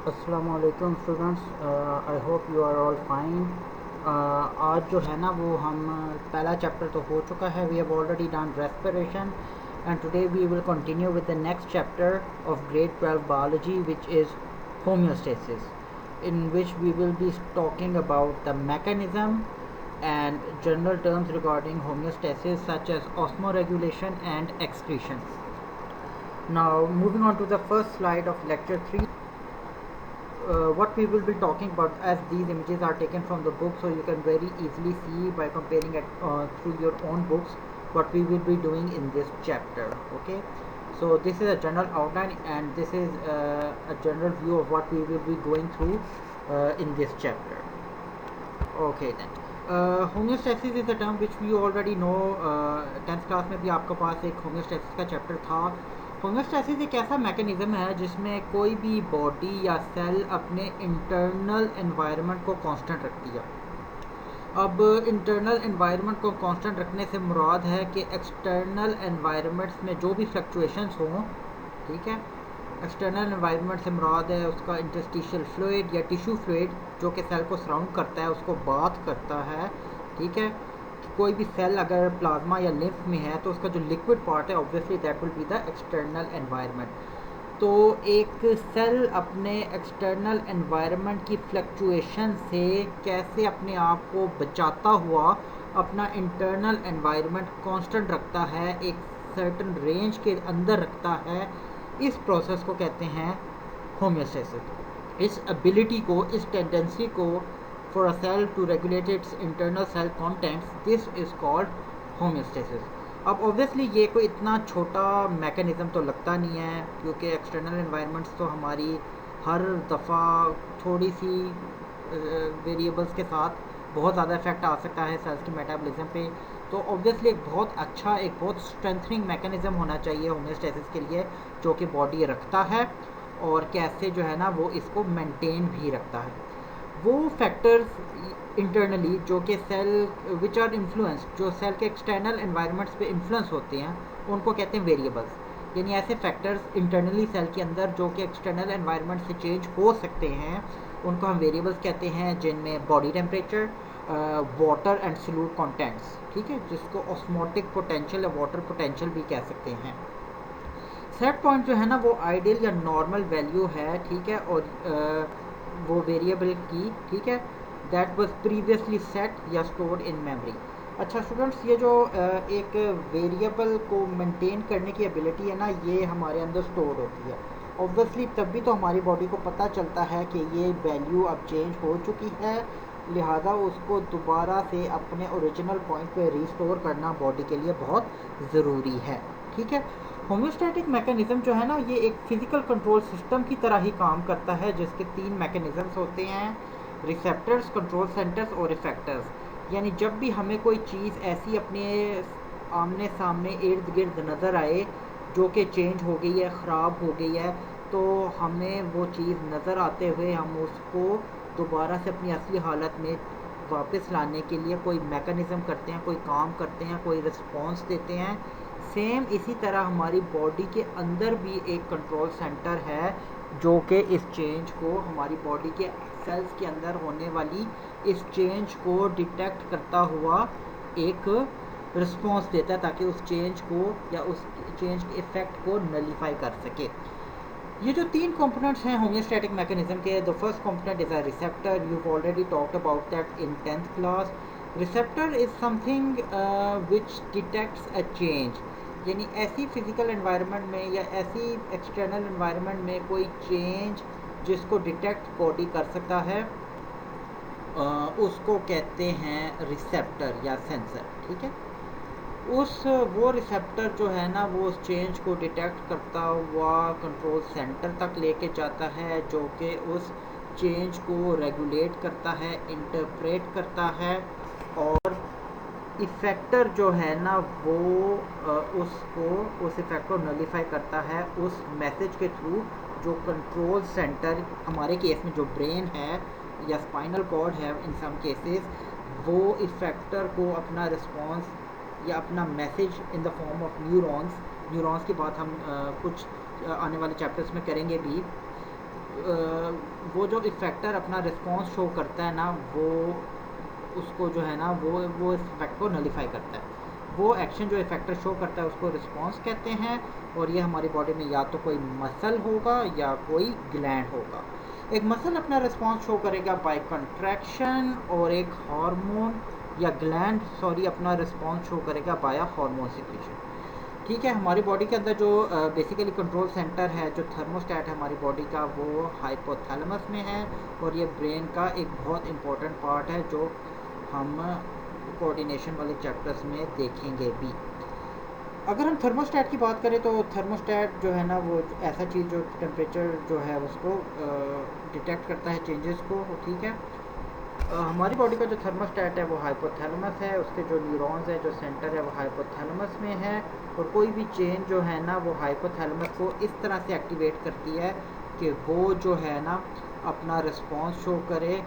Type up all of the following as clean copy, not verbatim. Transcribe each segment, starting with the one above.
अस्सलामुअलैकुम students, I hope you are all fine. आज जो है ना वो हम पहला चैप्टर तो हो चुका है, we have already done respiration and today we will continue with the next chapter of grade 12 biology which is homeostasis, in which we will be talking about the mechanism and general terms regarding homeostasis such as osmoregulation and excretion. Now moving on to the first slide of lecture 3. What we will be talking about, as these images are taken from the book, so you can very easily see by comparing it through your own books what we will be doing in this chapter. Okay, so this is a general outline and this is a general view of what we will be going through in this chapter. Okay then, homeostasis is a term which we already know. 10th class में भी आपके पास एक homeostasis का chapter था. Homeostasis एक ऐसा mechanism है जिसमें कोई भी बॉडी या सेल अपने इंटरनल एनवायरनमेंट को कांस्टेंट रखती है. अब इंटरनल एनवायरनमेंट को कांस्टेंट रखने से मुराद है कि एक्सटर्नल एनवायरनमेंट्स में जो भी फ्लक्चुएशंस हों, ठीक है, एक्सटर्नल एनवायरनमेंट से मुराद है उसका इंटरस्टिशियल फ्लूइड या टिश्यू फ्लूइड जो कि सेल को सराउंड करता है, उसको बाथ करता है. ठीक है, कोई भी सेल अगर प्लाज्मा या लिम्फ में है तो उसका जो लिक्विड पार्ट है obviously that will be the external environment. तो एक सेल अपने एक्सटर्नल एनवायरनमेंट की फ्लक्चुएशन से कैसे अपने आप को बचाता हुआ अपना इंटरनल एनवायरनमेंट कांस्टेंट रखता है, एक सर्टन रेंज के अंदर रखता है, इस प्रोसेस को कहते हैं होम्योस्टेसिस. इस एबिलिटी को, इस टेंडेंसी को for a cell to regulate its internal cell contents, this is called homeostasis. अब ऑब्वियसली ये कोई इतना छोटा मैकेनिज़्म तो लगता नहीं है, क्योंकि एक्सटर्नल एनवायरनमेंट्स तो हमारी हर दफ़ा थोड़ी सी वेरिएबल्स के साथ बहुत ज़्यादा इफेक्ट आ सकता है सेल्स की मेटाबॉलिज्म पे. तो ऑब्वियसली एक बहुत अच्छा, एक बहुत स्ट्रेंथनिंग मैकेनिज़्म होना चाहिए होम्योस्टेसिस के लिए, जो कि बॉडी रखता है और कैसे जो है ना वो इसको मेंटेन भी रखता है. वो फैक्टर्स इंटरनली जो कि सेल विच आर इन्फ्लुएंस, जो सेल के एक्सटर्नल एनवायरनमेंट्स पे इन्फ्लुएंस होते हैं, उनको कहते हैं वेरिएबल्स. यानी ऐसे फैक्टर्स इंटरनली सेल के अंदर जो कि एक्सटर्नल एनवायरनमेंट से चेंज हो सकते हैं, उनको हम वेरिएबल्स कहते हैं, जिनमें body temperature, water and solute contents, ठीक है, जिसको ऑस्मोटिक पोटेंशियल या वाटर पोटेंशियल भी कह सकते हैं. सेट पॉइंट जो है ना वो आइडियल या नॉर्मल वैल्यू है, ठीक है, और वो वेरिएबल की, ठीक है, दैट वाज प्रीवियसली सेट या स्टोर्ड इन मेमोरी. अच्छा स्टूडेंट्स, ये जो एक वेरिएबल को मेंटेन करने की एबिलिटी है ना, ये हमारे अंदर स्टोर होती है. ऑब्वियसली तभी तो हमारी बॉडी को पता चलता है कि ये वैल्यू अब चेंज हो चुकी है, लिहाजा उसको दोबारा से अपने ओरिजिनल पॉइंट पे रिस्टोर करना बॉडी के लिए बहुत ज़रूरी है. ठीक है, होम्योस्टैटिक मैकेनिज़्म जो है ना, ये एक फिज़िकल कंट्रोल सिस्टम की तरह ही काम करता है, जिसके 3 मैकेनिज़म्स होते हैं: रिसेप्टर्स, कंट्रोल सेंटर्स और इफेक्टर्स. यानी जब भी हमें कोई चीज़ ऐसी अपने आमने सामने इर्द गिर्द नज़र आए जो कि चेंज हो गई है, ख़राब हो गई है, तो हमें वो चीज़ नज़र आते हुए हम उसको दोबारा से अपनी असली हालत में वापस लाने के लिए कोई मैकेनिज़्म करते हैं, कोई काम करते हैं, कोई रिस्पॉन्स देते हैं. सेम इसी तरह हमारी बॉडी के अंदर भी एक कंट्रोल सेंटर है जो कि इस चेंज को, हमारी बॉडी के सेल्स के अंदर होने वाली इस चेंज को डिटेक्ट करता हुआ एक रिस्पॉन्स देता है, ताकि उस चेंज को या उस चेंज के इफ़ेक्ट को नलीफाई कर सके. ये जो 3 कंपोनेंट्स हैं होम्योस्टैटिक मैकेनिज्म के, the first component is a receptor. You already talked about that in 10th class. Receptor is something which detects a change. यानी ऐसी फिज़िकल एनवायरनमेंट में या ऐसी एक्सटर्नल एनवायरनमेंट में कोई चेंज जिसको डिटेक्ट बॉडी कर सकता है, उसको कहते हैं रिसेप्टर या सेंसर. ठीक है, वो रिसेप्टर जो है ना वो उस चेंज को डिटेक्ट करता हुआ कंट्रोल सेंटर तक लेके जाता है, जो कि उस चेंज को रेगुलेट करता है, इंटरप्रेट करता है, और इफ़ेक्टर जो है ना वो उसको, उस इफ़ेक्ट को नलीफाई करता है उस मैसेज के थ्रू जो कंट्रोल सेंटर, हमारे केस में जो ब्रेन है या स्पाइनल कॉर्ड है इन सम केसेस, वो इफ़ेक्टर को अपना रिस्पॉन्स या अपना message in the form of neurons की बात हम कुछ आने वाले चैप्टर्स में करेंगे भी, वो जो इफेक्टर अपना रिस्पॉन्स शो करता है ना, वो उसको जो है ना वो इस इफेक्ट को नलीफाई करता है। वो एक्शन जो इफेक्टर शो करता है उसको रिस्पॉन्स कहते हैं। और ये हमारी बॉडी में या तो कोई मसल होगा या कोई ग्लैंड होगा। एक मसल अपना रिस्पॉन्स शो करेगा बाय कंट्रैक्शन, और एक हार्मोन या ग्लैंड अपना रिस्पॉन्स शो करेगा बाय हार्मोन सिक्रीशन। ठीक है, हमारी बॉडी के अंदर जो बेसिकली कंट्रोल सेंटर है, जो थर्मोस्टेट है हमारी बॉडी का, वो हाइपोथैलेमस में है। और ये ब्रेन का एक बहुत इंपॉर्टेंट पार्ट है जो हम कोऑर्डिनेशन वाले चैप्टर्स में देखेंगे भी। अगर हम थर्मोस्टेट की बात करें तो थर्मोस्टेट जो है ना वो ऐसा चीज़ जो टेम्परेचर जो है उसको डिटेक्ट करता है, चेंजेस को। ठीक है, हमारी बॉडी का जो थर्मोस्टेट है वो हाइपोथैलेमस है, उसके जो न्यूरॉन्स है, जो सेंटर है वो हाइपोथैलेमस में है। और कोई भी चेंज जो है ना वो हाइपोथैलेमस को इस तरह से एक्टिवेट करती है कि वो जो है ना अपना रिस्पॉन्स शो करे।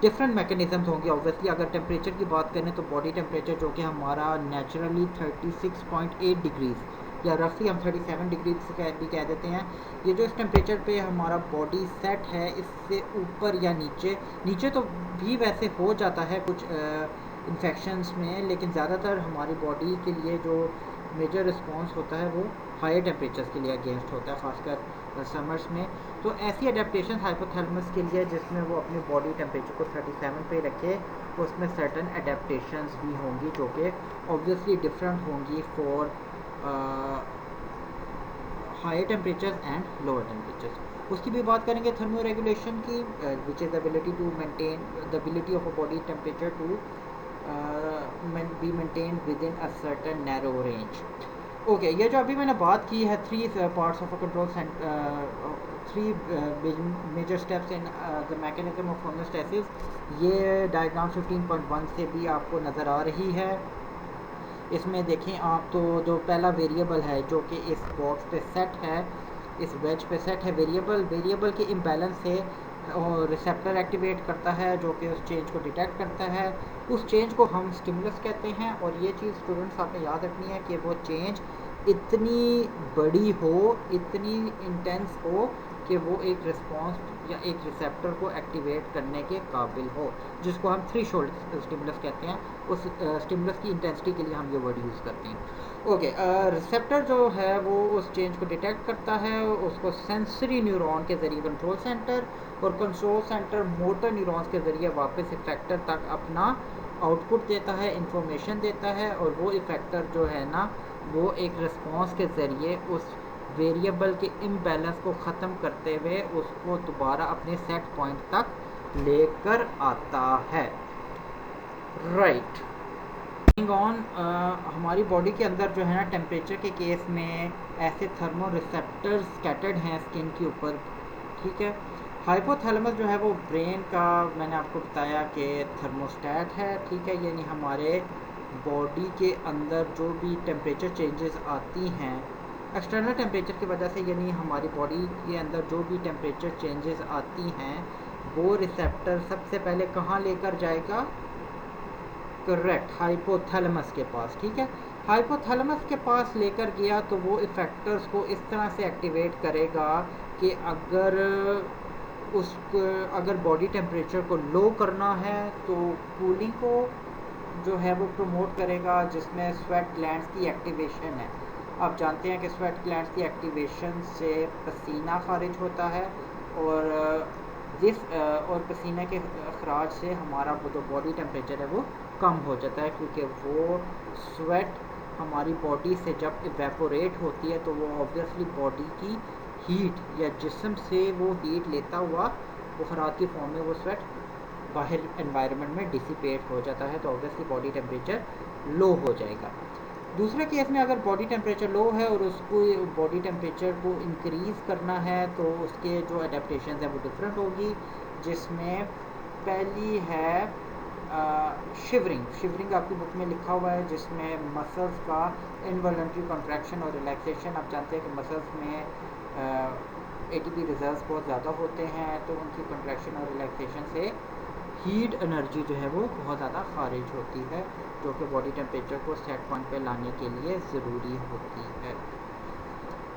डिफरेंट मैकेनिज़म्स होंगे ऑब्वियसली। अगर टेम्परेचर की बात करें तो बॉडी टेम्परेचर जो कि हमारा नेचुरली 36.8 डिग्रीज़ या रफली हम 37 डिग्रीज से भी कह देते हैं, ये जो इस टेम्परेचर पे हमारा बॉडी सेट है, इससे ऊपर या नीचे नीचे तो भी वैसे हो जाता है कुछ इन्फेक्शंस में, लेकिन ज़्यादातर हमारी बॉडी के लिए जो मेजर रिस्पॉन्स होता है वो हायर टेम्परेचर्स के लिए अगेंस्ट होता है, खासकर समर्स में। तो ऐसी अडेप्टेशन हाइपोथैलेमस के लिए जिसमें वो अपनी बॉडी टेम्परेचर को 37 पे रखे, उसमें सर्टन अडेप्टेशंस भी होंगी जो कि ऑब्वियसली डिफरेंट होंगी for higher temperatures and lower temperatures. उसकी भी बात करेंगे थर्मो रेगुलेशन की, which is the ability to maintain the ability of a body temperature to be maintained within a certain narrow range. Okay, ये जो अभी मैंने बात की है three parts of a control, three major steps in the mechanism of homeostasis, ये diagram 15.1 से भी आपको नज़र आ रही है। इसमें देखें आप तो जो पहला वेरिएबल है जो कि इस बॉक्स पे सेट है, इस वेज पे सेट है, वेरिएबल के इम्बैलेंस से और रिसेप्टर एक्टिवेट करता है जो कि उस चेंज को डिटेक्ट करता है। उस चेंज को हम स्टिमुलस कहते हैं। और ये चीज़ स्टूडेंट्स आपने याद रखनी है कि वो चेंज इतनी बड़ी हो, इतनी इंटेंस हो कि वो एक रिस्पॉन्स या एक रिसेप्टर को एक्टिवेट करने के काबिल हो, जिसको हम थ्रेशोल्ड स्टिमुलस कहते हैं। उस स्टिमुलस की इंटेंसिटी के लिए हम ये वर्ड यूज़ करते हैं। ओके, रिसेप्टर जो है वो उस चेंज को डिटेक्ट करता है, उसको सेंसरी न्यूरॉन के ज़रिए कंट्रोल सेंटर, और कंट्रोल सेंटर मोटर न्यूरॉन्स के ज़रिए वापस इफेक्टर तक अपना आउटपुट देता है, इंफॉर्मेशन देता है। और वो इफेक्टर जो है ना वो एक रिस्पॉन्स के ज़रिए उस वेरिएबल के इम्बैलेंस को ख़त्म करते हुए उसको दोबारा अपने सेट पॉइंट तक लेकर आता है। राइट, ऑन हमारी बॉडी के अंदर जो है ना टेम्परेचर के केस में ऐसे थर्मो रिसेप्टर्स स्कैटर्ड हैं स्किन के ऊपर। ठीक है, हाइपोथैलेमस जो है वो ब्रेन का, मैंने आपको बताया कि थर्मोस्टेट है। ठीक है, यानी हमारे बॉडी के अंदर जो भी टेम्परेचर चेंजेस आती हैं एक्सटर्नल टेम्परेचर की वजह से, यानी हमारी बॉडी के अंदर जो भी टेम्परेचर चेंजेस आती हैं वो रिसेप्टर सबसे पहले कहाँ लेकर जाएगा? करेक्ट, हाइपोथैलेमस के पास। ठीक है, हाइपोथैलेमस के पास लेकर गया तो वो इफेक्टर्स को इस तरह से एक्टिवेट करेगा कि अगर बॉडी टेम्परेचर को लो करना है तो कूलिंग को जो है वो प्रमोट करेगा, जिसमें स्वेट ग्लैंड्स की एक्टिवेशन है। आप जानते हैं कि स्वेट ग्लैंड्स की एक्टिवेशन से पसीना खारिज होता है, और और पसीने के अखराज से हमारा वो जो बॉडी टेम्परेचर है वो कम हो जाता है, क्योंकि वो स्वेट हमारी बॉडी से जब इवेपोरेट होती है तो वो ऑब्वियसली बॉडी की हीट या जिस्म से वो हीट लेता हुआ बुखारात की फॉर्म में वो स्वेट बाहर एनवायरनमेंट में डिसिपेट हो जाता है, तो ऑब्वियसली बॉडी टेम्परेचर लो हो जाएगा। दूसरे केस में अगर बॉडी टेम्परेचर लो है और उसको बॉडी टेम्परेचर को इंक्रीज़ करना है तो उसके जो अडेप्टेशन है वो डिफरेंट होगी, जिसमें पहली है शिवरिंग आपकी बुक में लिखा हुआ है, जिसमें मसल्स का इनवॉलंटरी कॉन्ट्रैक्शन और रिलैक्सेशन। आप जानते हैं कि मसल्स में एटीपी रिजर्व्स बहुत ज़्यादा होते हैं, तो उनकी कॉन्ट्रैक्शन और रिलैक्सेशन से हीट एनर्जी जो है वो बहुत ज़्यादा खारिज होती है, जो कि बॉडी टेम्परेचर को सेट पॉइंट पे लाने के लिए ज़रूरी होती है।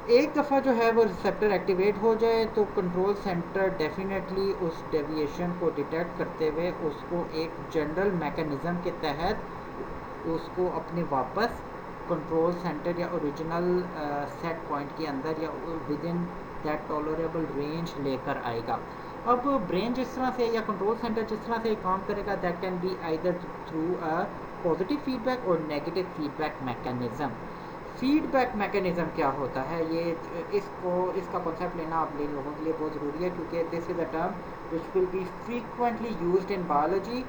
एक दफ़ा जो है वो रिसेप्टर एक्टिवेट हो जाए तो कंट्रोल सेंटर डेफिनेटली उस डेविएशन को डिटेक्ट करते हुए उसको एक जनरल मैकेनिज़्म के तहत उसको अपने वापस कंट्रोल सेंटर या ओरिजिनल सेट पॉइंट के अंदर या with in that tolerable range लेकर आएगा। अब ब्रेन जिस तरह से या कंट्रोल सेंटर जिस तरह से काम करेगा that can be either through a positive feedback और negative feedback mechanism. Feedback mechanism क्या होता है, ये इसका कॉन्सेप्ट लेना आप लोगों के लिए बहुत ज़रूरी है क्योंकि this is a term which will be frequently used in biology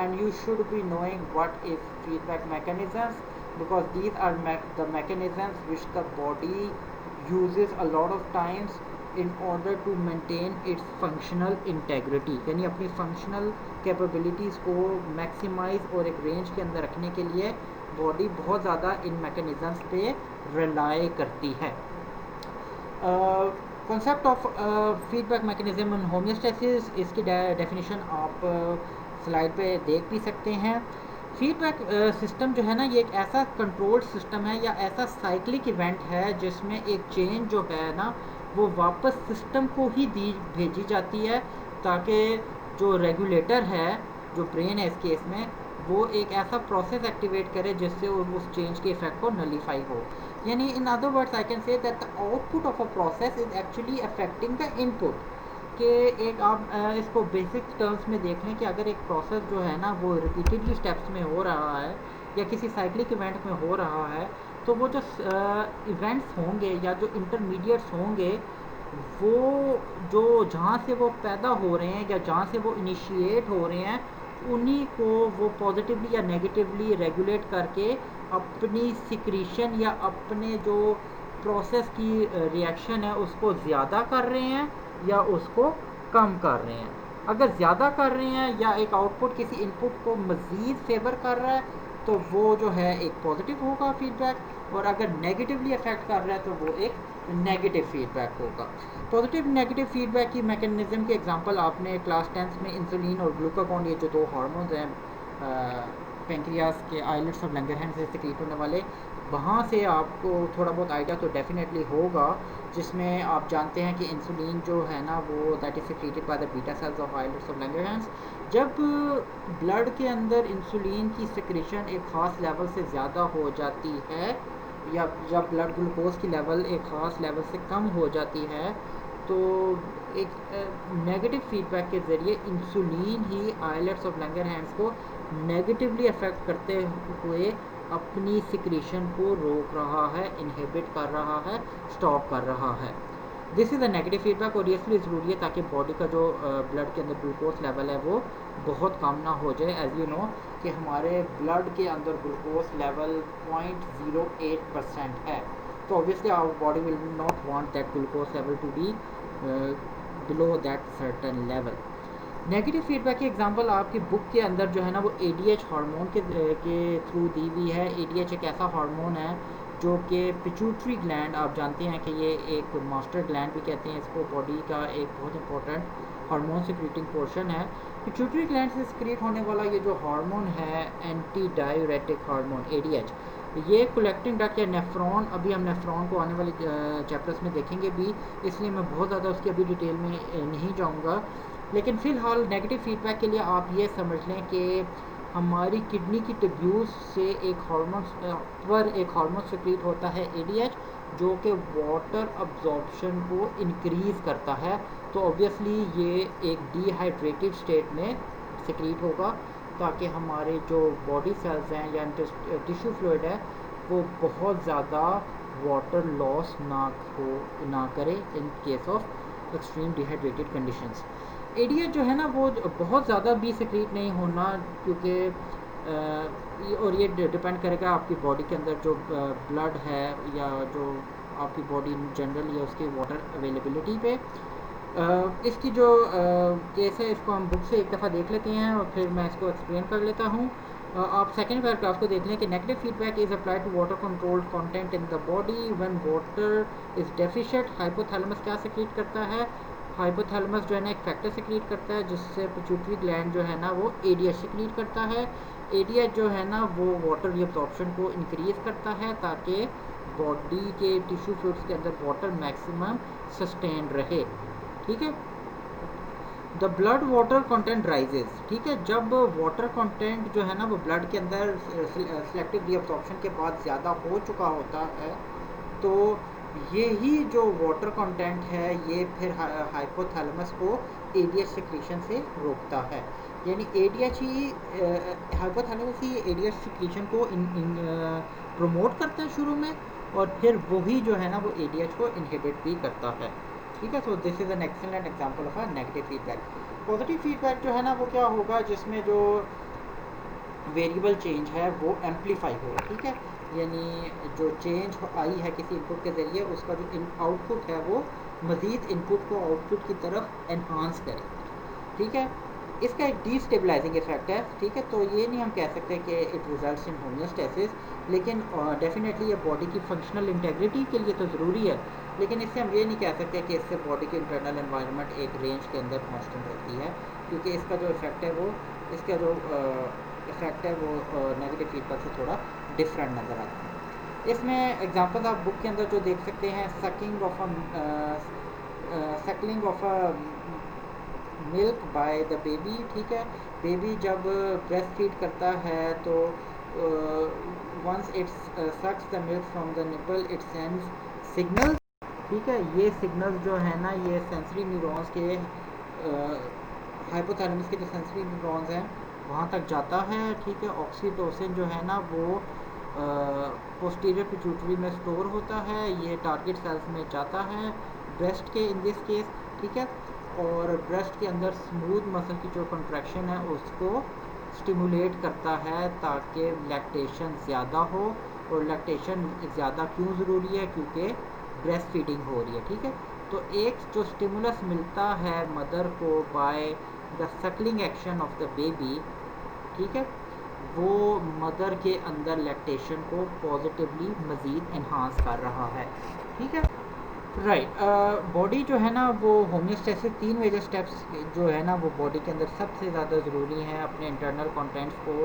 and you should be knowing what is feedback mechanisms because these are the mechanisms which the body uses a lot of times in order to maintain its functional integrity, यानी अपनी functional capabilities को maximize और एक range के अंदर रखने के लिए बॉडी बहुत ज़्यादा इन mechanisms पे rely करती है। Concept of feedback mechanism in homeostasis, इसकी डेफिनेशन आप स्लाइड पे देख भी सकते हैं। फीडबैक सिस्टम जो है ना ये एक ऐसा कंट्रोल्ड सिस्टम है या ऐसा साइक्लिक इवेंट है जिसमें एक चेंज जो है ना वो वापस सिस्टम को ही भेजी जाती है ताकि जो रेगुलेटर है जो ब्रेन है इस केस में वो एक ऐसा प्रोसेस एक्टिवेट करे जिससे उस चेंज के इफेक्ट को नलीफाई हो। यानी in other words I can say that the output of a process is actually affecting the input. कि एक आप इसको बेसिक टर्म्स में देख लें कि अगर एक प्रोसेस जो है ना वो रिपीटेडली स्टेप्स में हो रहा है या किसी साइक्लिक इवेंट में हो रहा है तो वो जो इवेंट्स होंगे या जो इंटरमीडिएट्स होंगे वो जो जहाँ से वो पैदा हो रहे हैं या जहाँ से वो इनिशिएट हो रहे हैं उन्हीं को वो पॉजिटिवली या नेगेटिवली रेगुलेट करके अपनी सिक्रीशन या अपने जो प्रोसेस की रिएक्शन है उसको ज़्यादा कर रहे हैं या उसको कम कर रहे हैं। अगर ज़्यादा कर रहे हैं या एक आउटपुट किसी इनपुट को मज़ीद फेवर कर रहा है तो वो जो है एक पॉजिटिव होगा फीडबैक, और अगर नेगेटिवली अफेक्ट कर रहा है तो वो एक नेगेटिव फीडबैक होगा। पॉजिटिव नेगेटिव फीडबैक की मैकेनिज्म के एग्जांपल आपने क्लास 10th में इंसुलिन और ग्लूकागॉन, ये जो दो हार्मोन्स हैं पेंक्रियास के आइलेट्स ऑफ लैंगरहैंस से सिक्रीट होने वाले, वहाँ से आपको थोड़ा बहुत आइडिया तो डेफिनेटली होगा, जिसमें आप जानते हैं कि इंसुलिन जो है ना वो that is secreted by the beta cells of islets of Langerhans. जब ब्लड के अंदर इंसुलिन की सिक्रीशन एक ख़ास लेवल से ज़्यादा हो जाती है या जब ब्लड ग्लूकोज की लेवल एक ख़ास लेवल से कम हो जाती है तो एक नेगेटिव फीडबैक के ज़रिए इंसुलिन ही आइलेट्स ऑफ लैंगरहैंस को नेगेटिवली अफेक्ट करते हुए अपनी सिक्रीशन को रोक रहा है, इनहिबिट कर रहा है, स्टॉप कर रहा है। This is a negative feedback और ये इसलिए ज़रूरी है ताकि बॉडी का जो ब्लड के अंदर ग्लूकोज लेवल है वो बहुत कम ना हो जाए। एज यू नो कि हमारे ब्लड के अंदर ग्लूकोज लेवल 0.08% है, तो obviously our body will not want that glucose level to be below that certain level. Negative feedback की एग्जांपल आपकी बुक के अंदर जो है ना वो ADH हार्मोन के थ्रू दी हुई है। ADH एक ऐसा हार्मोन है जो कि पिट्यूटरी ग्लैंड, आप जानते हैं कि ये एक मास्टर ग्लैंड भी कहते हैं इसको, बॉडी का एक बहुत इंपॉर्टेंट हार्मोन सिक्रीटिंग पोर्शन है। पिट्यूटरी ग्लैंड से सिक्रीट होने वाला ये जो हार्मोन है एंटी डायूरेटिक हार्मोन ADH, ये कलेक्टिंग डक्ट या नेफ्रॉन, अभी हम नेफ्रॉन को आने वाले चैप्टर्स में देखेंगे भी, इसलिए मैं बहुत ज़्यादा उसकी अभी डिटेल में नहीं जाऊँगा। लेकिन फ़िलहाल नेगेटिव फीडबैक के लिए आप ये समझ लें कि हमारी किडनी की ट्यूब्यूल्स से एक हार्मोन सिक्रीट होता है ADH जो कि वाटर अब्जॉर्प्शन को इंक्रीज़ करता है। तो ऑब्वियसली ये एक डिहाइड्रेटेड स्टेट में सिक्रीट होगा ताकि हमारे जो बॉडी सेल्स हैं या टिश्यू फ्लूइड है वो बहुत ज़्यादा वाटर लॉस ना करे in case of extreme dehydrated conditions. ADH जो है ना वो बहुत ज़्यादा भी सिक्रीट नहीं होना, क्योंकि और ये डिपेंड करेगा आपकी बॉडी के अंदर जो ब्लड है या जो आपकी बॉडी जनरल या उसकी वाटर अवेलेबिलिटी पे। इसकी जो केस है इसको हम बुक से एक दफ़ा देख लेते हैं और फिर मैं इसको एक्सप्लेन कर लेता हूँ। आप सेकेंड पैराग्राफ को देख लें कि negative feedback is applied to water controlled content in the body when water is deficient. Hypothalamus क्या सिक्रीट करता है, हाइपोथैलेमस जो है ना एक फैक्टर सिक्रीट करता है जिससे पिट्यूटरी ग्लैंड जो है ना वो ADH सिक्रीट करता है। ADH जो है ना वो वाटर रीअब्जॉर्प्शन को इंक्रीज़ करता है ताकि बॉडी के टिश्यू फ्लूइड्स के अंदर वाटर मैक्सिमम सस्टेन रहे। ठीक है, the blood water content rises. ठीक है, जब वाटर कंटेंट जो है ना वो ब्लड के अंदर सेलेक्टिव रीअब्सॉर्प्शन के बाद ज़्यादा हो चुका होता है, तो यही जो वाटर कंटेंट है ये फिर हाइपोथैलेमस को ADH सिक्रीशन से रोकता है। यानी ADH ही हाइपोथैलेमस ही ADH सिक्रीशन को प्रमोट करता है शुरू में, और फिर वही जो है ना वो ADH को इनहिबिट भी करता है। ठीक है, so this is an excellent example of a negative feedback. Positive feedback जो है ना वो क्या होगा, जिसमें जो वेरिएबल चेंज है वो एम्पलीफाई होगा। ठीक है, यानी जो चेंज आई है किसी इनपुट के ज़रिए, उसका जो आउटपुट है वो मज़ीद इनपुट को आउटपुट की तरफ एनहांस करे। ठीक है, इसका एक डीस्टेबलाइजिंग इफेक्ट है। ठीक है, तो ये नहीं हम कह सकते कि इट रिजल्ट्स इन होमियोस्टेसिस, लेकिन डेफिनेटली ये बॉडी की फंक्शनल इंटेग्रिटी के लिए तो ज़रूरी है, लेकिन इससे हम ये नहीं कह सकते कि इससे बॉडी की इंटरनल एनवायरनमेंट एक रेंज के अंदर कांस्टेंट होती है, क्योंकि इसका जो इफेक्ट है वो इसका जो इफेक्ट है वो नेगेटिव फीडबैक से थोड़ा डिफरेंट नज़र आता है। इसमें एग्जांपल्स आप बुक के अंदर जो देख सकते हैं, sucking of a milk by the baby. ठीक है, बेबी जब ब्रेस्ट फीड करता है तो once it's sucks the milk from the nipple it sends signals. ठीक है, ये सिग्नल्स जो है ना ये सेंसरी न्यूरॉन्स के हाइपोथैलेमस के जो सेंसरी न्यूरॉन्स हैं वहाँ तक जाता है। ठीक है, ऑक्सीटोसिन जो है ना वो पोस्टीरियर पिट्यूटरी में स्टोर होता है, ये टारगेट सेल्स में जाता है ब्रेस्ट के इन दिस केस। ठीक है, और ब्रेस्ट के अंदर स्मूथ मसल की जो कंट्रैक्शन है उसको स्टिमुलेट करता है ताकि लैक्टेशन ज़्यादा हो। और लैक्टेशन ज़्यादा क्यों ज़रूरी है, क्योंकि ब्रेस्ट फीडिंग हो रही है। ठीक है, तो एक जो स्टिमुलस मिलता है मदर को by the Suckling action of the baby, ठीक है, वो मदर के अंदर लैक्टेशन को पॉजिटिवली मज़ीद इन्हांस कर रहा है। ठीक है, राइट। बॉडी जो है ना वो होमियोस्टेसिस 3 मेजर स्टेप्स जो है ना वो बॉडी के अंदर सबसे ज़्यादा ज़रूरी हैं अपने इंटरनल कंटेंट्स को,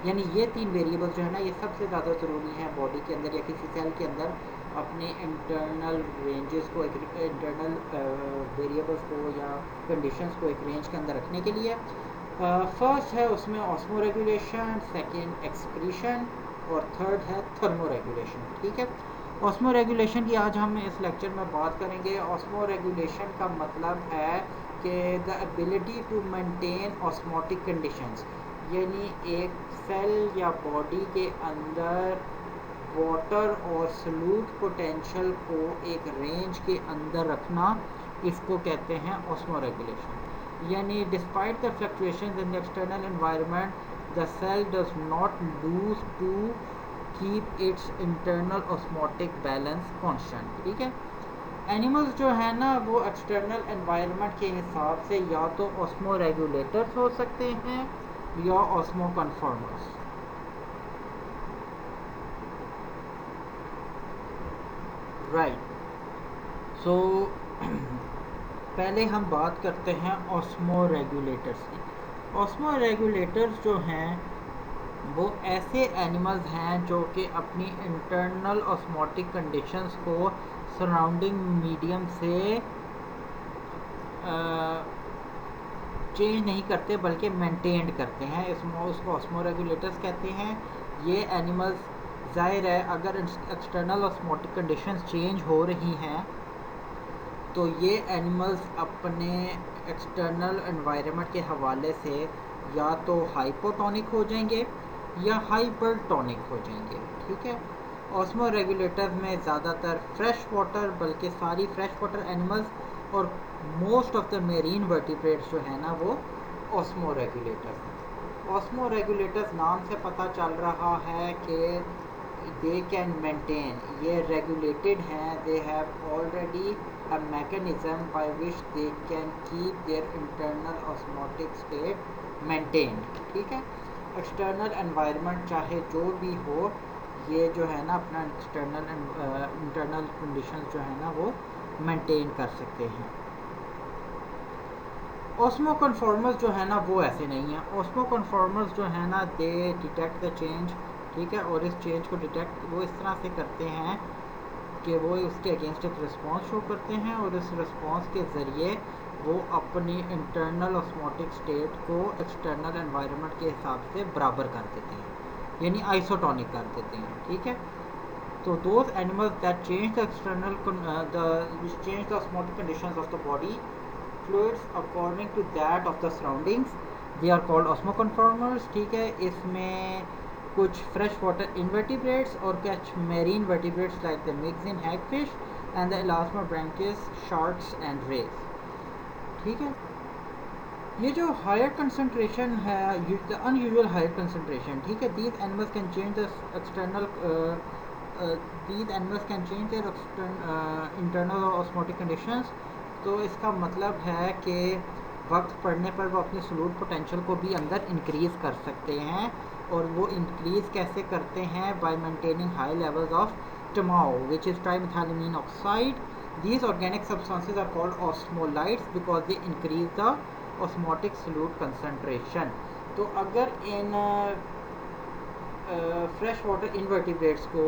यानी ये 3 वेरिएबल्स जो है ना ये सबसे ज़्यादा ज़रूरी हैं बॉडी के अंदर या किसी सेल के अंदर अपने इंटरनल रेंजेस को इंटरनल वेरिएबल्स को या कंडीशंस को एक रेंज के अंदर रखने के लिए। फर्स्ट है उसमें ऑस्मो रेगुलेशन, सेकेंड एक्सक्रीशन, और थर्ड है थर्मो रेगुलेशन। ठीक है, ऑस्मो रेगुलेशन की आज हम इस लेक्चर में बात करेंगे। ऑस्मो रेगुलेशन का मतलब है कि the ability to maintain osmotic conditions, यानी एक सेल या बॉडी के अंदर वाटर और सॉल्यूट पोटेंशियल को एक रेंज के अंदर रखना, इसको कहते हैं ऑस्मो रेगुलेशन। यानी despite the fluctuations in the external environment the cell does not lose to keep its internal osmotic balance constant. ठीक है, एनिमल्स जो है ना वो एक्सटर्नल एनवायरनमेंट के हिसाब से या तो ऑस्मो रेगुलेटर्स हो सकते हैं या ऑस्मो कन्फॉर्मर्स। राइट, सो पहले हम बात करते हैं ऑस्मो रेगुलेटर्स की। ऑस्मो रेगुलेटर्स जो हैं वो ऐसे एनिमल्स हैं जो कि अपनी इंटरनल ऑस्मोटिक कंडीशंस को सराउंडिंग मीडियम से चेंज नहीं करते बल्कि मेंटेन करते हैं, उसको ऑस्मो रेगुलेटर्स कहते हैं। ये एनिमल्स ज़ाहिर है अगर एक्सटर्नल ऑस्मोटिक कंडीशंस चेंज हो रही हैं तो ये एनिमल्स अपने एक्सटर्नल एनवायरनमेंट के हवाले से या तो हाइपोटोनिक हो जाएंगे या हाइपरटोनिक हो जाएंगे। ठीक है, ऑस्मो रेगुलेटर्स में ज़्यादातर फ्रेश वाटर, बल्कि सारी फ्रेश वाटर एनिमल्स और most of the marine vertebrates जो है ना वो ऑस्मो रेगुलेटर्स हैं। ऑस्मो रेगुलेटर्स नाम से पता चल रहा है कि दे कैन मेंटेन, ये रेगुलेटेड हैं, they have already a mechanism by which they can keep their internal osmotic state maintained. ठीक है, एक्सटर्नल एनवायरनमेंट चाहे जो भी हो, ये जो है ना अपना इंटरनल कंडीशंस जो है ना वो मेंटेन कर सकते हैं। ऑस्मो कन्फॉर्मर्स जो है ना वो ऐसे नहीं है। ऑस्मो कन्फॉर्मर्स जो है ना दे डिटेक्ट द चेंज। ठीक है, और इस चेंज को डिटेक्ट वो इस तरह से करते हैं कि वो उसके अगेंस्ट एक रिस्पॉन्स शो करते हैं और इस रिस्पॉन्स के ज़रिए वो अपनी इंटरनल ऑस्मोटिक स्टेट को एक्सटर्नल एनवायरनमेंट के हिसाब से बराबर कर देते हैं, यानी आइसोटोनिक कर देते हैं। ठीक है, तो those animals that change the external which change the osmotic conditions of the body fluids according to that of the surroundings, they are called osmoconformers। ठीक है, इसमें कुछ फ्रेश वाटर इनवर्टिब्रेट्स और कुछ marine vertebrates like the myxine hagfish and the elasmobranchs sharks and rays. ठीक है, ये जो हायर कंसंट्रेशन है, द अनयूजुअल हायर कंसंट्रेशन, ठीक है, these animals can change the external these animals can change their internal osmotic conditions। तो इसका मतलब है कि वक्त पड़ने पर वो अपने सलूट पोटेंशियल को भी अंदर इंक्रीज़ कर सकते हैं, और वो इंक्रीज़ कैसे करते हैं? Bye maintaining high levels of TMAO which is trimethylamine oxide। These organic substances are called osmolytes because they increase the osmotic solute concentration। तो अगर इन फ्रेश वाटर इनवर्टिब्रेट्स को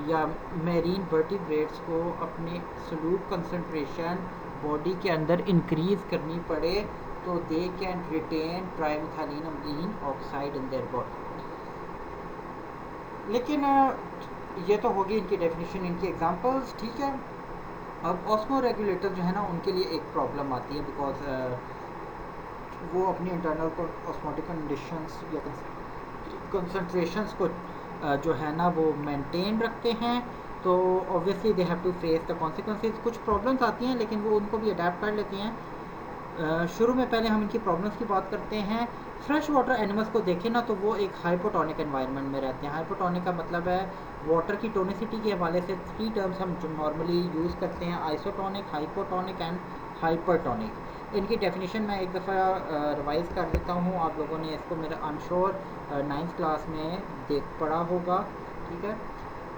या मेरीन वर्टिब्रेट्स को अपने सलूट कंसंट्रेशन बॉडी के अंदर increase करनी पड़े तो they can retain trimethylamine oxide in their body. लेकिन ये तो होगी इनकी डेफिनेशन, इनकी एग्जांपल्स। ठीक है, अब ऑस्मो रेगुलेटर जो है ना, उनके लिए एक प्रॉब्लम आती है बिकॉज वो अपनी इंटरनल ऑस्मोटिक कंडीशंस या कंसंट्रेशंस को जो है ना वो मेंटेन रखते हैं, तो obviously they have to face the consequences. कुछ प्रॉब्लम्स आती हैं लेकिन वो उनको भी अडेप्ट कर लेती हैं। शुरू में पहले हम इनकी प्रॉब्लम्स की बात करते हैं। फ्रेश वाटर एनिमल्स को देखें ना तो वो एक हाइपोटोनिक एनवायरनमेंट में रहते हैं। हाइपोटोनिक का मतलब है वाटर की टोनिसिटी के हवाले से 3 टर्म्स हम जो नॉर्मली यूज़ करते हैं, आइसोटोनिक, हाइपोटोनिक एंड हाइपरटोनिक। इनकी डेफिनेशन मैं एक दफ़ा रिवाइज़ कर देता हूँ, आप लोगों ने इसको मेरा I am sure 9th class में देख पढ़ा होगा। ठीक है,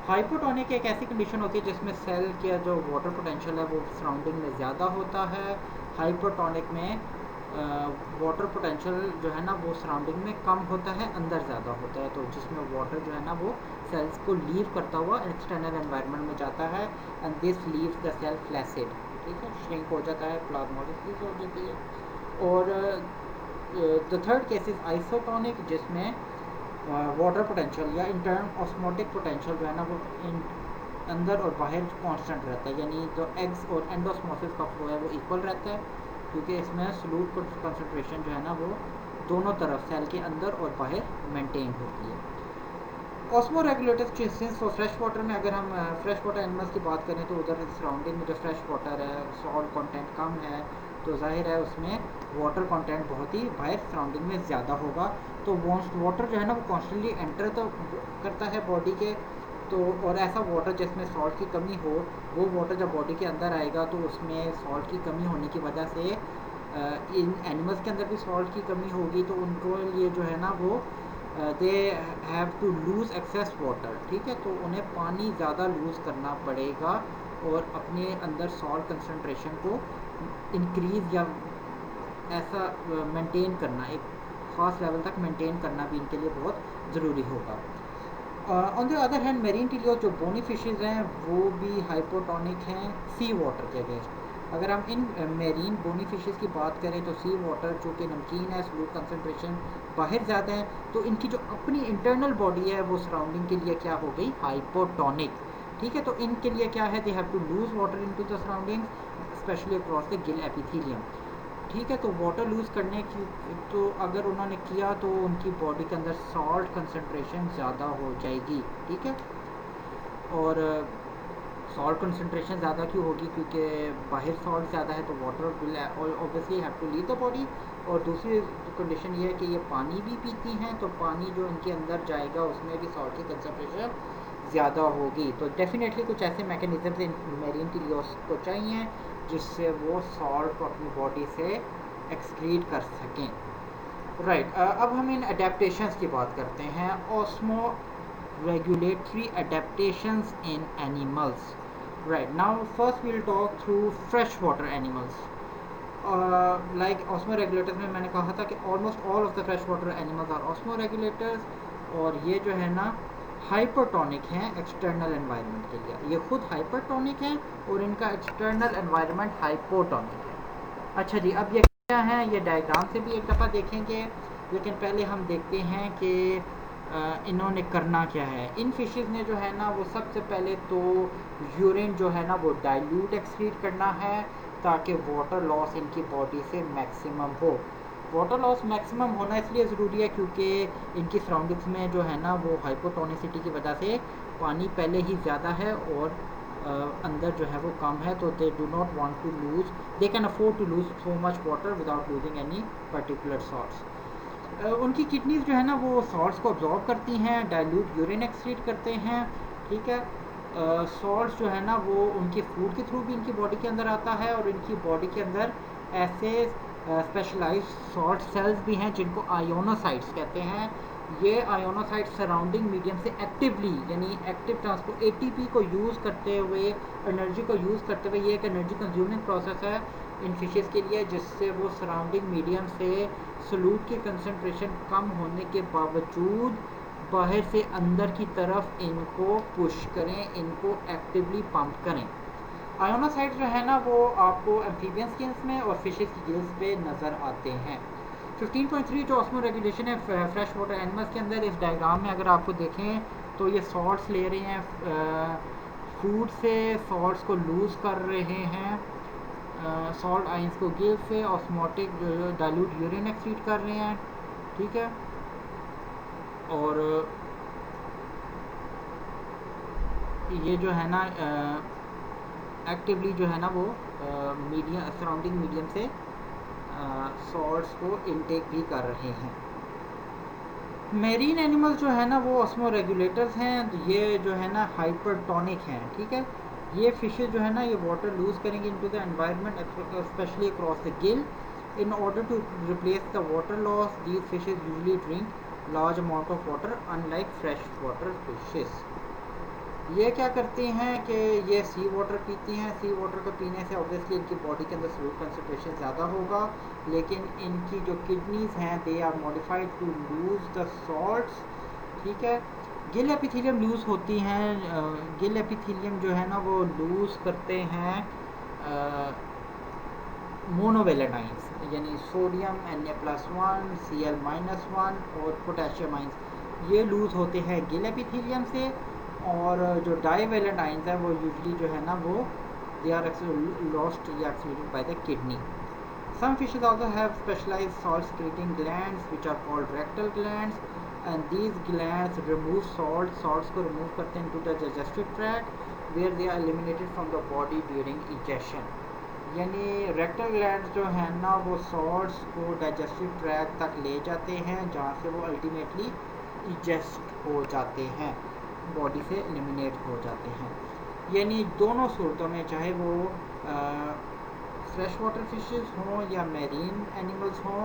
हाइपोटोनिक एक ऐसी कंडीशन होती है जिसमें सेल का जो वाटर पोटेंशियल है वो सराउंडिंग में ज़्यादा होता है। हाइपरटोनिक में वाटर पोटेंशियल जो है ना वो सराउंडिंग में कम होता है, अंदर ज़्यादा होता है, तो जिसमें वाटर जो है ना वो सेल्स को लीव करता हुआ एक्सटर्नल एनवायरनमेंट में जाता है and this leaves the cell flaccid. ठीक है, श्रिंक हो जाता है, प्लाज्मोलिसिस हो जाती है। और the third case is isotonic, जिसमें वाटर पोटेंशियल या इंटरनल ऑस्मोटिक पोटेंशियल जो है ना वो अंदर और बाहर कांस्टेंट रहता है, यानी जो एग्स और एंडोस्मोसिस का फ्लो है वो इक्वल रहता है, क्योंकि इसमें सलूट कंसंट्रेशन जो है ना वो दोनों तरफ सेल के अंदर और बाहर मेंटेन होती है। Osmo regulators since for fresh water में अगर हम फ्रेश वाटर एनिमल्स की बात करें तो उधर सराउंडिंग में जो फ्रेश वाटर है, सॉल्ट कंटेंट कम है, तो जाहिर है उसमें वाटर कंटेंट बहुत ही बाहर सराउंडिंग में ज़्यादा होगा, तो वाटर जो है ना वो कॉन्स्टेंटली एंटर तो करता है बॉडी के, तो और ऐसा वाटर जिसमें सॉल्ट की कमी हो, वो वाटर जब बॉडी के अंदर आएगा तो उसमें सॉल्ट की कमी होने की वजह से इन एनिमल्स के अंदर भी सॉल्ट की कमी होगी, तो उनको लिए जो है ना वो they have to lose excess water. ठीक है, तो उन्हें पानी ज़्यादा लूज़ करना पड़ेगा और अपने अंदर सॉल्ट कंसंट्रेशन को इंक्रीज़ या ऐसा मेंटेन करना, एक ख़ास लेवल तक मेंटेन करना भी इनके लिए बहुत ज़रूरी होगा। On the other hand marine teleosts जो बोनी फिशेज़ हैं वो भी हाइपोटोनिक हैं सी वाटर के अगेंस्ट। अगर हम इन मेरीन बोनी फिशेज़ की बात करें तो सी वाटर जो कि नमकीन है, सलूट कंसंट्रेशन बाहर ज़्यादा है, तो इनकी जो अपनी इंटरनल बॉडी है वो सराउंडिंग के लिए क्या हो गई? हाइपोटोनिक। ठीक है, तो इनके लिए क्या है? They have to lose water into the surroundings specially across the gill epithelium. ठीक है, तो वाटर लूज़ करने की तो अगर उन्होंने किया तो उनकी बॉडी के अंदर सॉल्ट कंसंट्रेशन ज़्यादा हो जाएगी। ठीक है, और सॉल्ट कंसंट्रेशन ज़्यादा क्यों होगी? क्योंकि बाहर सॉल्ट ज़्यादा है तो water will obviously have to leave the body. और दूसरी कंडीशन ये है कि ये पानी भी पीती हैं, तो पानी जो इनके अंदर जाएगा उसमें भी सॉल्ट की कंसंट्रेशन ज़्यादा होगी। तो डेफिनेटली कुछ ऐसे मैकेनिज़म्स इन मेरीन टिलियोस को चाहिए जिससे वो सॉल्ट को अपनी बॉडी से एक्सक्रीट कर सकें। राइट, अब हम इन अडेप्टेशंस की बात करते हैं। Osmoregulatory adaptations in animals. Right, now first we will talk through fresh water animals. Like osmoregulators में मैंने कहा था कि almost all of the fresh water animals are osmoregulators, और ये जो है ना हाइपरटोनिक हैं एक्सटर्नल एनवायरनमेंट के लिए, ये खुद हाइपरटोनिक हैं और इनका एक्सटर्नल एनवायरनमेंट हाइपोटोनिक है। अच्छा जी, अब ये क्या है, ये डायग्राम से भी एक दफ़ा देखेंगे, लेकिन पहले हम देखते हैं कि इन्होंने करना क्या है। इन फिशेज़ ने जो है ना वो सबसे पहले तो यूरिन जो है ना वो डाइल्यूट एक्सक्रीट करना है ताकि वाटर लॉस इनकी बॉडी से मैक्सिमम हो। वाटर लॉस मैक्सिमम होना इसलिए ज़रूरी है क्योंकि इनकी सराउंडिंग्स में जो है ना वो हाइपोटोनिसिटी की वजह से पानी पहले ही ज़्यादा है और अंदर जो है वो कम है, तो they do not want to lose, they can afford to lose so much water without losing any particular salts. उनकी किडनीज जो है ना वो सॉल्ट्स को अब्जॉर्ब करती हैं, डाइल्यूट यूरिन एक्सक्रीट करते हैं, ठीक है। सॉल्ट्स जो है ना वो उनकी फूड के थ्रू भी इनकी बॉडी के अंदर आता है और इनकी बॉडी के अंदर ऐसे स्पेशलाइज्ड सॉल्ट सेल्स भी हैं जिनको आयोनोसाइट्स कहते हैं। ये आयोनोसाइट्स सराउंडिंग मीडियम से एक्टिवली यानी एक्टिव ट्रांसपोर्ट एटीपी को यूज़ करते हुए, एनर्जी को यूज़ करते हुए, ये एक एनर्जी कंज्यूमिंग प्रोसेस है इन फिशेज़ के लिए, जिससे वो सराउंडिंग मीडियम से सॉल्यूट की कंसंट्रेशन कम होने के बावजूद बाहर से अंदर की तरफ इनको पुश करें, इनको एक्टिवली पंप करें। आयोनोसाइट्स जो है ना वो आपको एम्फीबियन स्किन्स में और फिशेस की गिल्स पे नज़र आते हैं। 15.3 जो ऑस्मो रेगुलेशन है फ्रेश वाटर एनिमल्स के अंदर, इस डायग्राम में अगर आपको देखें तो ये सॉल्ट्स ले रहे हैं फूड से, सॉल्ट्स को लूज़ कर रहे हैं, सॉल्ट आइंस को गिल से ऑस्मोटिक डाइल्यूट यूरिन एक्सक्रीट कर रहे हैं, ठीक है। और ये जो है ना एक्टिवली जो है ना वो मीडियम सराउंडिंग मीडियम से सॉल्ट्स को इनटेक भी कर रहे हैं। मेरीन एनिमल्स जो है ना वो ऑस्मो रेगुलेटर्स हैं, तो ये जो है ना हाइपरटोनिक हैं, ठीक है। ये फिशेज जो है ना ये वाटर लूज करेंगे into the environment specially across the gill in order to replace the water loss. These fishes usually drink large amount of water unlike fresh water fishes. ये क्या करती हैं कि ये सी वाटर पीती हैं, सी वाटर को पीने से ऑब्वियसली इनकी बॉडी के अंदर सॉल्यूट कंसंट्रेशन ज़्यादा होगा, लेकिन इनकी जो किडनीज़ हैं they are modified to lose the salts, ठीक है। गिल एपिथेलियम लूज़ होती हैं, गिल एपिथेलियम जो है ना वो लूज़ करते हैं मोनोवेलेंट आइंस यानी सोडियम Na+1 Cl-1 और पोटेशियम आइंस, ये लूज़ होते हैं गिल एपिथेलियम से। और जो डाईवेलेंट आइंस है वो यूजली जो है ना वो दे आर लॉस्ट या excreted by the kidney. Some fishes also have specialized salt secreting glands which are called rectal glands, and these glands remove salts को remove करते हैं into the digestive tract where they are eliminated from the body during ingestion। यानी rectal glands जो है ना वो salts को digestive tract तक ले जाते हैं जहाँ से वो अल्टीमेटली इजेस्ट हो जाते हैं, बॉडी से एलिमिनेट हो जाते हैं। यानी दोनों सूरतों में चाहे वो फ्रेश वाटर फिशेस हों या मैरीन एनिमल्स हों,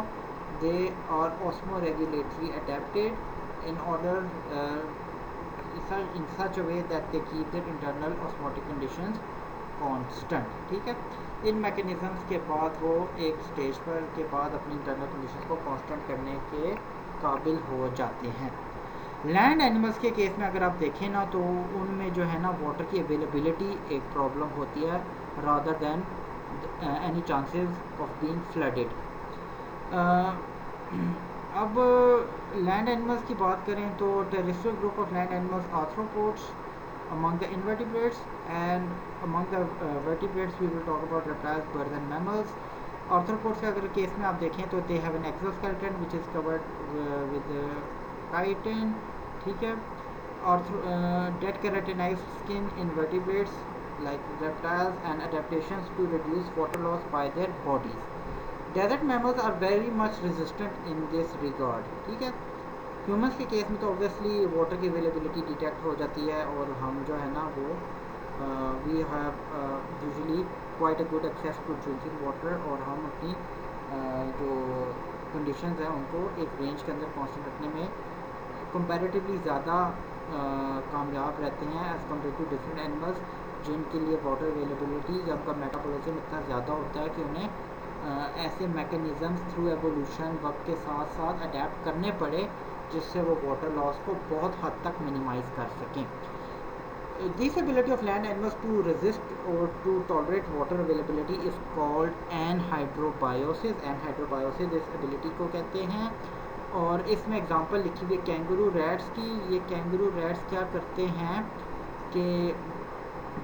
they are osmoregulatory adapted in order in such a way that they keep their internal osmotic conditions constant, ठीक है। इन मैकेनिज़म्स के बाद वो एक स्टेज पर के बाद अपनी इंटरनल कंडीशंस को कांस्टेंट करने के काबिल हो जाते हैं। लैंड एनिमल्स के केस में अगर आप देखें ना तो उनमें जो है ना वाटर की अवेलेबिलिटी एक प्रॉब्लम होती है rather than any chances of being flooded. अब लैंड एनिमल्स की बात करें तो terrestrial group of land animals arthropods among the invertebrates, and among the vertebrates we will talk about reptiles, birds and mammals। Arthropods के अगर case में आप देखें तो दे have N exoskeleton which is covered with chitin, ठीक है। Dead keratinized skin in vertebrates like reptiles and adaptations to reduce water loss by their bodies। Desert mammals are very much resistant in this regard, ठीक है। Humans के case में तो obviously water की availability detect हो जाती है और हम जो है ना वो we have usually quite a good access to drinking water, और हम अपनी जो कंडीशंस हैं उनको एक रेंज के अंदर कांस्टेंट रखने में कंपैरेटिवली ज़्यादा कामयाब रहते हैं as compared to different animals जिनके लिए वाटर अवेलेबिलिटी या उनका मेटाबॉलिज्म इतना ज़्यादा होता है कि उन्हें ऐसे मैकेनिज़म्स थ्रू एवोल्यूशन वक्त के साथ साथ अडेप्ट करने पड़े जिससे वो वाटर लॉस को बहुत हद तक मिनिमाइज कर सकें. This ability of land animals to resist or to tolerate water availability is called anhydrobiosis. Anhydrobiosis इस ability को कहते हैं. और इसमें एग्जांपल लिखी हुई कैंगरू रैट्स की. ये कैंगरू रैट्स क्या करते हैं कि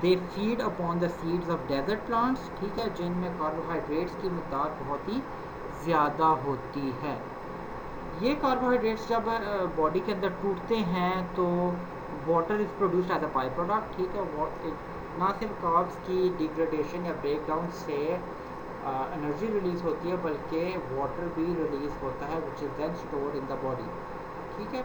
they feed upon the seeds of desert plants, ठीक है, जिनमें कार्बोहाइड्रेट्स की मकदार बहुत ही ज़्यादा होती है. ये कार्बोहाइड्रेट्स जब बॉडी के अंदर टूटते हैं तो water is produced as a by product, ठीक है. ना सिर्फ कार्ब्स की डिग्रेडेशन या ब्रेक डाउन से एनर्जी रिलीज़ होती है बल्कि वाटर भी रिलीज़ होता है which is then stored in the body, ठीक है.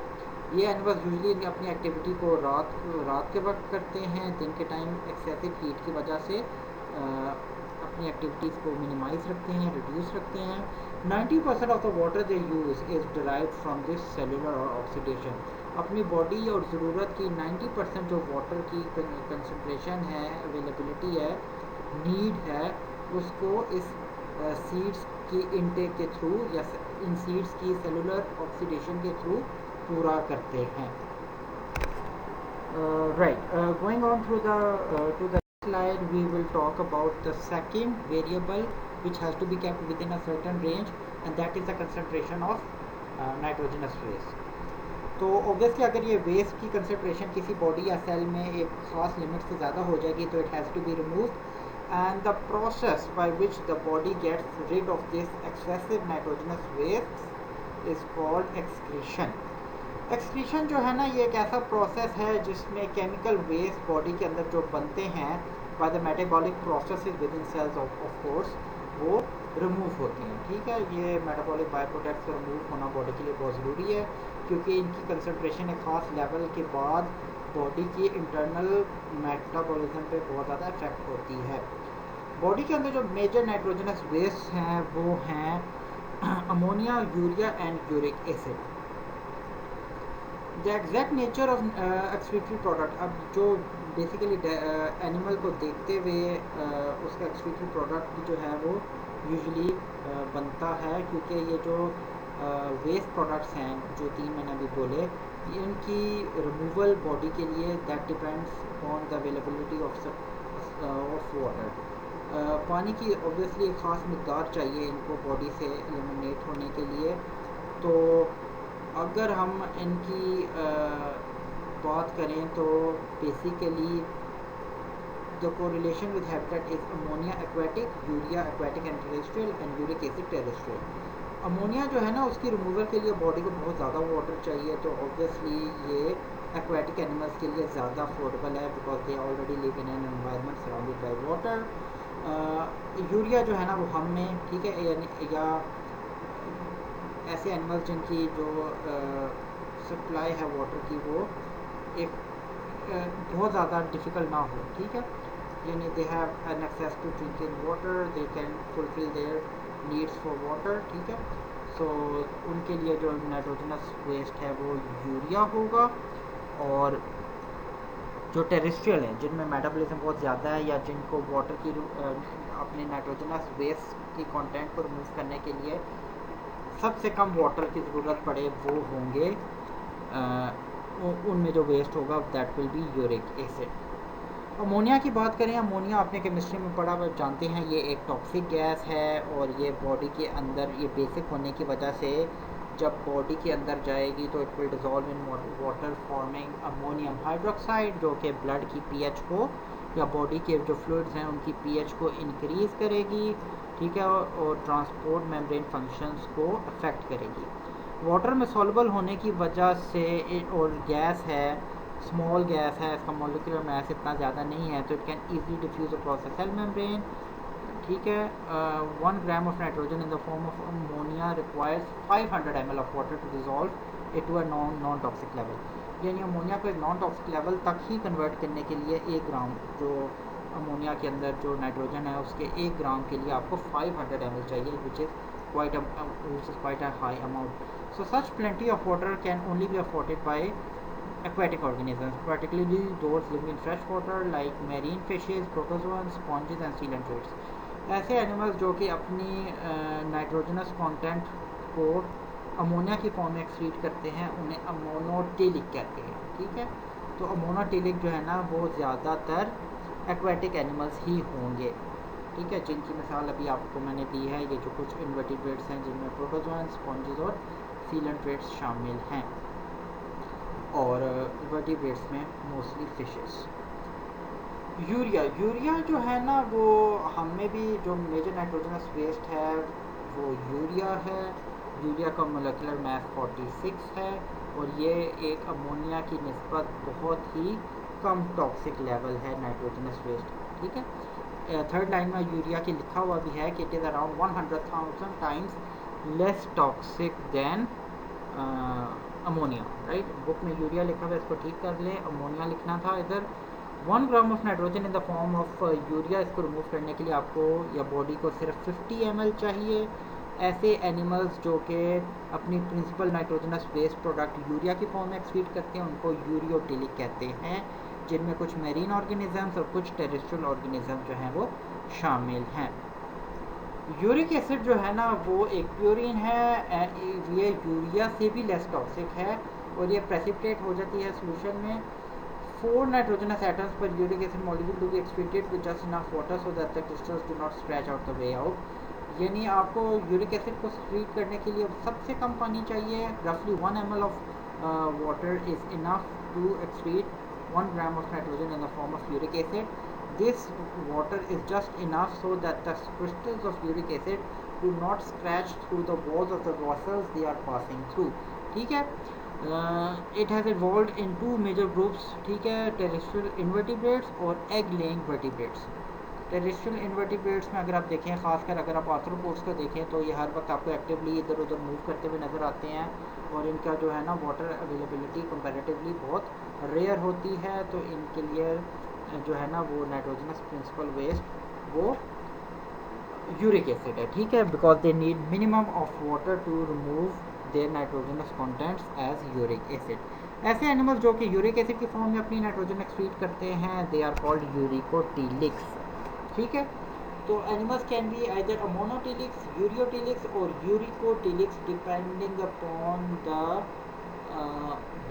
ये एनिमल्स यूजुअली अपनी एक्टिविटी को रात के वक्त करते हैं. दिन के टाइम एक्सेसिव हीट की वजह से अपनी एक्टिविटीज़ को मिनिमाइज रखते हैं, रिड्यूस रखते हैं. 90% of the water they use is derived from this cellular और ऑक्सीडेशन. अपनी बॉडी और ज़रूरत की 90% जो वाटर की कंसनट्रेशन है, अवेलेबिलिटी है, नीड है, उसको इस सीड्स की इनटेक के थ्रू या इन सीड्स की सेलुलर ऑक्सीडेशन के थ्रू पूरा करते हैं. Going on through the to the slide, we will talk about the second variable which has to be kept within a certain range, and that is the concentration of nitrogenous waste. तो obviously अगर ये waste की concentration किसी body या cell में एक ख़ास limit से ज़्यादा हो जाएगी तो it has to be removed, and the process by which the body gets rid of this excessive nitrogenous waste is called excretion. Excretion जो है ना, ये एक ऐसा प्रोसेस है जिसमें केमिकल वेस्ट बॉडी के अंदर जो बनते हैं by the metabolic processes within cells of course वो रिमूव होती हैं, ठीक है. ये मेटाबॉलिक बाय प्रोडक्ट्स रिमूव होना बॉडी के लिए बहुत ज़रूरी है क्योंकि इनकी कंसनट्रेशन एक ख़ास लेवल के बाद बॉडी की इंटरनल मेटाबॉलिज्म पे बहुत ज़्यादा इफेक्ट होती है. बॉडी के अंदर जो मेजर नाइट्रोजनस वेस्ट हैं वो हैं ammonia, urea and uric acid. The exact nature of excretory product, अब जो बेसिकली एनिमल को देखते हुए उसका एक्सक्रीटरी प्रोडक्ट जो है वो यूजुअली बनता है, क्योंकि ये जो वेस्ट प्रोडक्ट्स हैं जो 3 मैंने अभी बोले, इनकी रिमूवल बॉडी के लिए that depends on the availability of water. पानी की ऑब्वियसली एक ख़ास मकदार चाहिए इनको बॉडी से एलिमिनेट होने के लिए. तो अगर हम इनकी बात करें तो basically the correlation with habitat is ammonia aquatic, urea aquatic and terrestrial and uric acid terrestrial. Ammonia जो है ना, उसकी रिमूवल के लिए बॉडी को बहुत ज़्यादा वाटर चाहिए, तो ऑब्वियसली ये एक्वेटिक एनिमल्स के लिए ज़्यादा अफोर्डेबल है because they already live in an environment surrounded by water. Urea जो है ना वो हम में, ठीक है, या ऐसे एनिमल्स जिनकी जो सप्लाई है वाटर की वो एक बहुत ज़्यादा डिफ़िकल्ट ना हो, ठीक है, यानी they have an access to drinking water, they can fulfil their needs for water, ठीक है. सो उनके लिए जो नाइट्रोजनस वेस्ट है वो यूरिया होगा. और जो टेरेस्ट्रियल है जिनमें मेटाबॉलिज्म बहुत ज़्यादा है या जिनको वाटर की अपने नाइट्रोजनस वेस्ट की कंटेंट को रिमूव करने के लिए सबसे कम वाटर की ज़रूरत पड़े, वो होंगे उनमें जो वेस्ट होगा that will be uric acid. Ammonia की बात करें, अमोनिया आपने केमिस्ट्री में पढ़ा, आप जानते हैं ये एक टॉक्सिक गैस है और ये बॉडी के अंदर ये बेसिक होने की वजह से जब बॉडी के अंदर जाएगी तो it will dissolve in water forming ammonium hydroxide, जो कि ब्लड की पीएच को या बॉडी के जो फ्लूइड्स हैं उनकी पीएच को इंक्रीज़ करेगी, ठीक है, और ट्रांसपोर्ट मेम्ब्रेन फंक्शंस को अफेक्ट करेगी. वाटर में सॉल्युबल होने की वजह से और गैस है, स्मॉल गैस है, इसका मॉलिक्यूलर मास इतना ज़्यादा नहीं है तो it can easily diffuse across the cell membrane, ठीक है. 1 gram of nitrogen in the form of ammonia requires 500 ml of water to dissolve it to a non toxic level. यानी अमोनिया को एक नॉन टॉक्सिक लेवल तक ही convert करने के लिए 1 ग्राम जो अमोनिया के अंदर जो नाइट्रोजन है उसके 1 ग्राम के लिए आपको 500 ml चाहिए, which is quite a high amount. So such plenty of water can only be afforded by aquatic organisms, particularly those living in fresh water like marine fishes, protozoans, sponges and coelacanths. ऐसे animals जो कि अपनी nitrogenous content को ammonia की form में excrete करते हैं उन्हें अमोनोटेलिक कहते हैं, ठीक है। तो अमोनोटेलिक जो है ना वो ज़्यादातर एक्वेटिक एनिमल्स ही होंगे, ठीक है, जिनकी मिसाल अभी आपको मैंने दी है। ये जो कुछ इन्वर्टिब्रेट्स हैं जिनमें प्रोटोजोआन, स्पॉन्जेस और सीलेंट्रेट्स शामिल हैं, और इन्वर्टिब्रेट्स में मोस्टली फिशेस। यूरिया जो है ना वो हम में भी जो मेजर नाइट्रोजनस वेस्ट है वो यूरिया है। यूरिया का मोलेकुलर मास 46 है और ये एक अमोनिया की निस्बत बहुत ही कम टॉक्सिक लेवल है नाइट्रोजनस वेस्ट, ठीक है। थर्ड लाइन में यूरिया की लिखा हुआ भी है कि it is around 100,000 times less toxic than ammonia, right. Book में यूरिया लिखा हुआ है, इसको ठीक कर लें, अमोनिया लिखना था इधर। 1 gram of nitrogen in the form of urea, इसको रिमूव करने के लिए आपको या बॉडी को सिर्फ 50 ml चाहिए। ऐसे एनिमल्स जो कि अपनी principal nitrogenous waste product urea की फॉर्म में एक्सक्रीट करते हैं उनको यूरियोटिलिक कहते हैं, जिनमें कुछ मेरीन ऑर्गेनिजम्स और कुछ टेरेस्ट्रियल ऑर्गेनिज्म जो हैं वो शामिल हैं। यूरिक एसिड जो है ना वो एक प्योरीन है, ये यूरिया से भी लेस टॉक्सिक है और ये प्रेसिपिटेट हो जाती है सोल्यूशन में। 4 nitrogenous atoms per uric acid molecule to be excreted with just enough water so that the crystals do not scratch out the way out। यानी आपको यूरिक एसिड को एक्सक्रीट करने के लिए सबसे कम पानी चाहिए। रफली 1 ml of water is enough to excrete 1 gram of nitrogen in the form of uric acid। This water is just enough so that the crystals of uric acid do not scratch through the walls of the vessels they are passing through, ठीक है। It has evolved in 2 major groups, ठीक है, terrestrial invertebrates और egg laying vertebrates. Terrestrial invertebrates में अगर आप देखें, खासकर अगर आप आर्थ्रोपोड्स को देखें तो ये हर वक्त आपको एक्टिवली इधर उधर मूव करते हुए नज़र आते हैं और इनका जो है ना वाटर अवेलेबिलिटी कंपैरेटिवली बहुत रेयर होती है। तो इनके लिए जो है ना वो नाइट्रोजनस प्रिंसिपल वेस्ट वो यूरिक एसिड है, ठीक है, because they need minimum of water to remove their nitrogenous contents as uric acid. ऐसे एनिमल्स जो कि यूरिक एसिड की फॉर्म में अपनी नाइट्रोजन एक्सक्रीट करते हैं दे आर कॉल्ड यूरिकोटिलिक्स, ठीक है। तो animals can be either ammonotelics, ureotelics और uricotelics depending upon the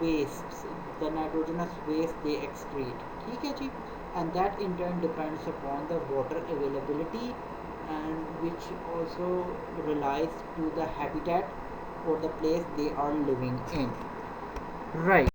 waste, the nitrogenous waste they excrete, ठीक है जी। And that in turn depends upon the water availability and which also relies to the habitat or the place they are living in, right।